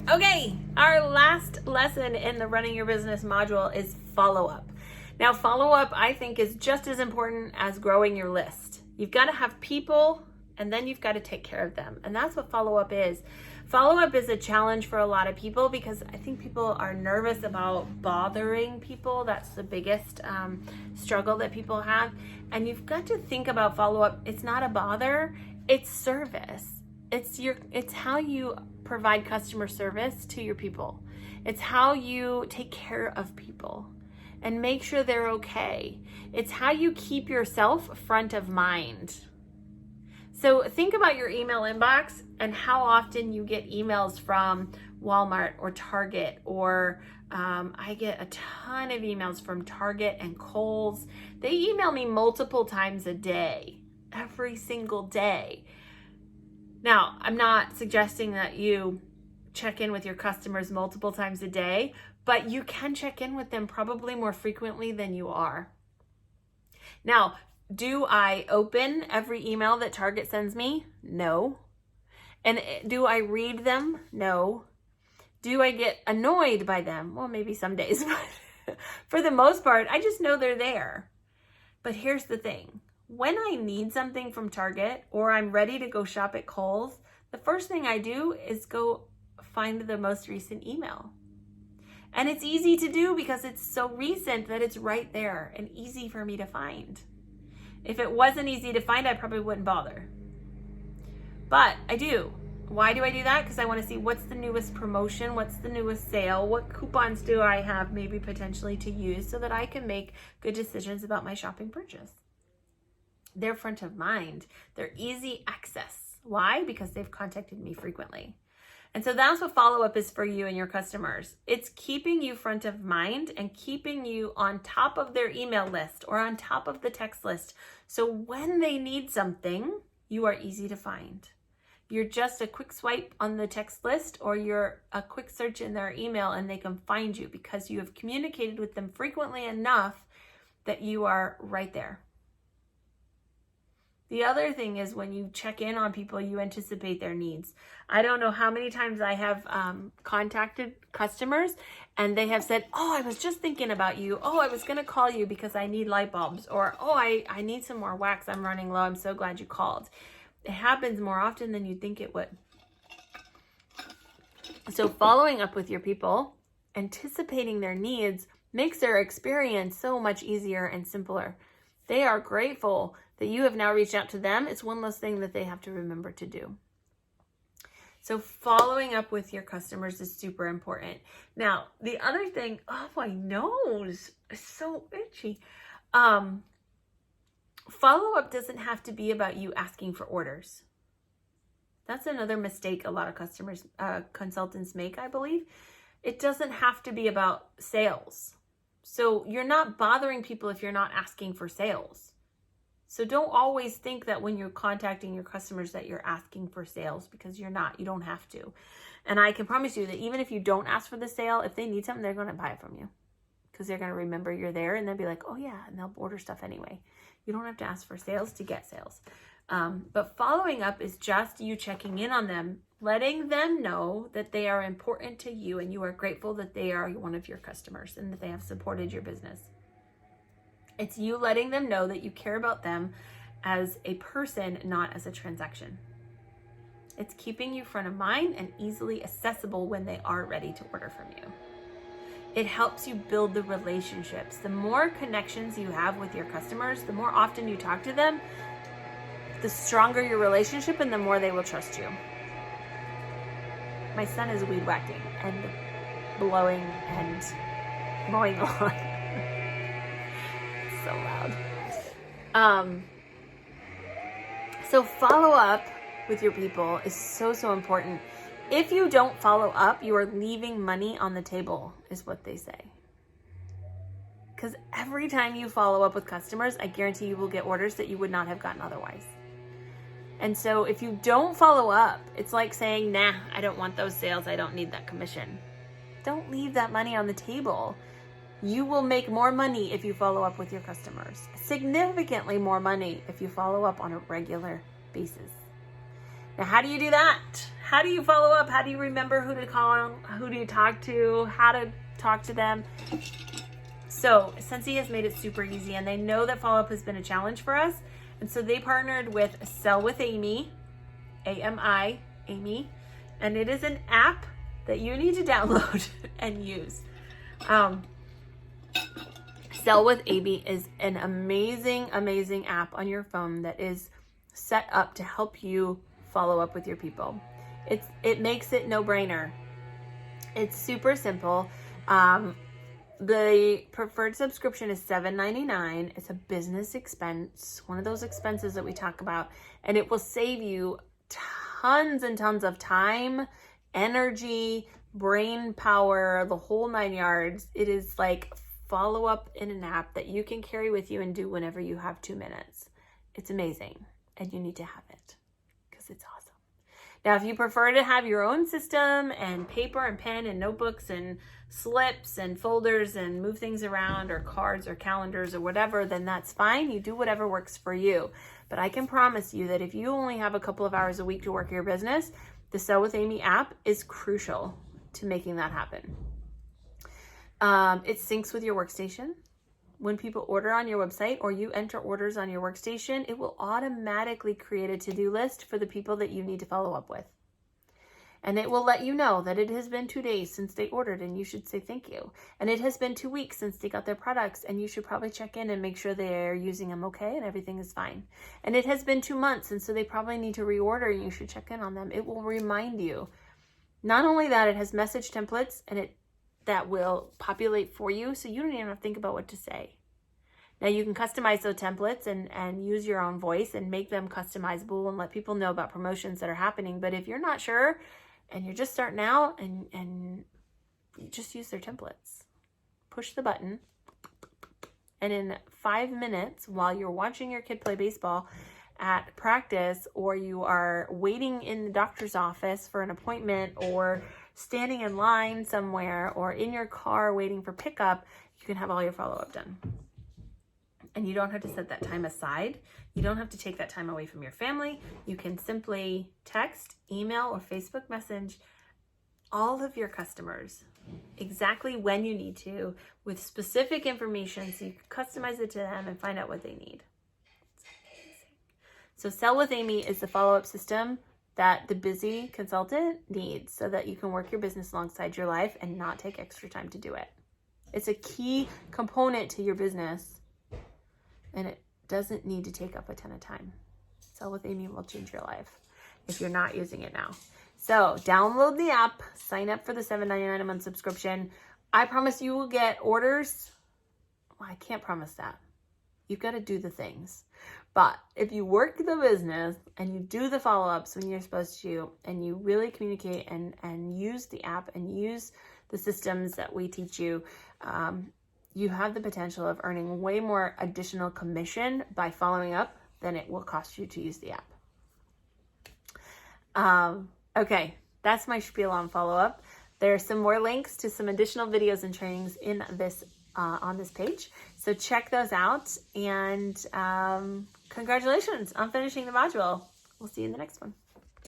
Okay, our last lesson in the Running Your Business module is follow-up. Now, follow-up, I think, is just as important as growing your list. You've got to have people, and then you've got to take care of them. And that's what follow-up is. Follow-up is a challenge for a lot of people because I think people are nervous about bothering people. That's the biggest struggle that people have. And you've got to think about follow-up. It's not a bother, it's service. It's how you provide customer service to your people. It's how you take care of people and make sure they're okay. It's how you keep yourself front of mind. So think about your email inbox and how often you get emails from Walmart or Target, or I get a ton of emails from Target and Kohl's. They email me multiple times a day, every single day. Now, I'm not suggesting that you check in with your customers multiple times a day, but you can check in with them probably more frequently than you are. Now, do I open every email that Target sends me? No. And do I read them? No. Do I get annoyed by them? Well, maybe some days, but for the most part, I just know they're there. But here's the thing. When I need something from Target or I'm ready to go shop at Kohl's, the first thing I do is go find the most recent email. And it's easy to do because it's so recent that it's right there and easy for me to find. If it wasn't easy to find, I probably wouldn't bother. But I do. Why do I do that? Because I want to see what's the newest promotion, what's the newest sale, what coupons do I have maybe potentially to use so that I can make good decisions about my shopping purchase. They're front of mind. They're easy access. Why? Because they've contacted me frequently. And so that's what follow-up is for you and your customers. It's keeping you front of mind and keeping you on top of their email list or on top of the text list. So when they need something, you are easy to find. You're just a quick swipe on the text list, or you're a quick search in their email and they can find you because you have communicated with them frequently enough that you are right there. The other thing is when you check in on people, you anticipate their needs. I don't know how many times I have contacted customers and they have said, oh, I was just thinking about you. Oh, I was going to call you because I need light bulbs. Or, oh, I need some more wax. I'm running low. I'm so glad you called. It happens more often than you think it would. So following up with your people, anticipating their needs, makes their experience so much easier and simpler. They are grateful that you have now reached out to them. It's one less thing that they have to remember to do. So following up with your customers is super important. Now, the other thing, oh, my nose is so itchy. Follow-up doesn't have to be about you asking for orders. That's another mistake a lot of consultants make, I believe. It doesn't have to be about sales. So you're not bothering people if you're not asking for sales. So don't always think that when you're contacting your customers that you're asking for sales, because you're not. You don't have to. And I can promise you that even if you don't ask for the sale, if they need something, they're going to buy it from you because they're going to remember you're there and they'll be like, oh yeah, and they'll order stuff anyway. You don't have to ask for sales to get sales. But following up is just you checking in on them, letting them know that they are important to you and you are grateful that they are one of your customers and that they have supported your business. It's you letting them know that you care about them as a person, not as a transaction. It's keeping you front of mind and easily accessible when they are ready to order from you. It helps you build the relationships. The more connections you have with your customers, the more often you talk to them, the stronger your relationship and the more they will trust you. My son is weed whacking and blowing and mowing the lawn. It's so loud. So follow up with your people is so important. If you don't follow up, you are leaving money on the table, is what they say. Because every time you follow up with customers, I guarantee you will get orders that you would not have gotten otherwise. And so if you don't follow up, it's like saying, nah, I don't want those sales. I don't need that commission. Don't leave that money on the table. You will make more money if you follow up with your customers. Significantly more money if you follow up on a regular basis. Now, how do you do that? How do you follow up? How do you remember who to call? Who do you talk to? How to talk to them? So Scentsy has made it super easy, and they know that follow-up has been a challenge for us. And so they partnered with Sell with Amy, A-M-I, Amy, and it is an app that you need to download and use. Sell with Amy is an amazing, amazing app on your phone that is set up to help you follow up with your people. It makes it no-brainer. It's super simple. The preferred subscription is $7.99. It's a business expense, one of those expenses that we talk about, and it will save you tons and tons of time, energy, brain power, the whole 9 yards. It is like follow up in an app that you can carry with you and do whenever you have 2 minutes. It's amazing, and you need to have it because it's awesome. Now, if you prefer to have your own system and paper and pen and notebooks and slips and folders and move things around, or cards or calendars or whatever, then that's fine. You do whatever works for you. But I can promise you that if you only have a couple of hours a week to work your business, the Sell with Amy app is crucial to making that happen. It syncs with your workstation. When people order on your website or you enter orders on your workstation, it will automatically create a to-do list for the people that you need to follow up with. And it will let you know that it has been 2 days since they ordered and you should say thank you. And it has been 2 weeks since they got their products and you should probably check in and make sure they're using them okay and everything is fine. And it has been 2 months and so they probably need to reorder and you should check in on them. It will remind you. Not only that, it has message templates and that will populate for you, so you don't even have to think about what to say. Now you can customize those templates and use your own voice and make them customizable and let people know about promotions that are happening. But if you're not sure and you're just starting out, and you just use their templates. Push the button, and in 5 minutes while you're watching your kid play baseball at practice, or you are waiting in the doctor's office for an appointment, or standing in line somewhere, or in your car waiting for pickup, you can have all your follow-up done. And you don't have to set that time aside. You don't have to take that time away from your family. You can simply text, email, or Facebook message all of your customers exactly when you need to, with specific information, so you can customize it to them and find out what they need. So Sell with Amy is the follow-up system that the busy consultant needs so that you can work your business alongside your life and not take extra time to do it. It's a key component to your business, and it doesn't need to take up a ton of time. Sell with Amy will change your life if you're not using it now. So download the app, sign up for the $7.99 a month subscription. I promise you will get orders. Well, I can't promise that. You've got to do the things. But if you work the business and you do the follow-ups when you're supposed to, and you really communicate and use the app and use the systems that we teach you, you have the potential of earning way more additional commission by following up than it will cost you to use the app. Okay, that's my spiel on follow-up. There are some more links to some additional videos and trainings in this on this page. So check those out, and congratulations on finishing the module. We'll see you in the next one.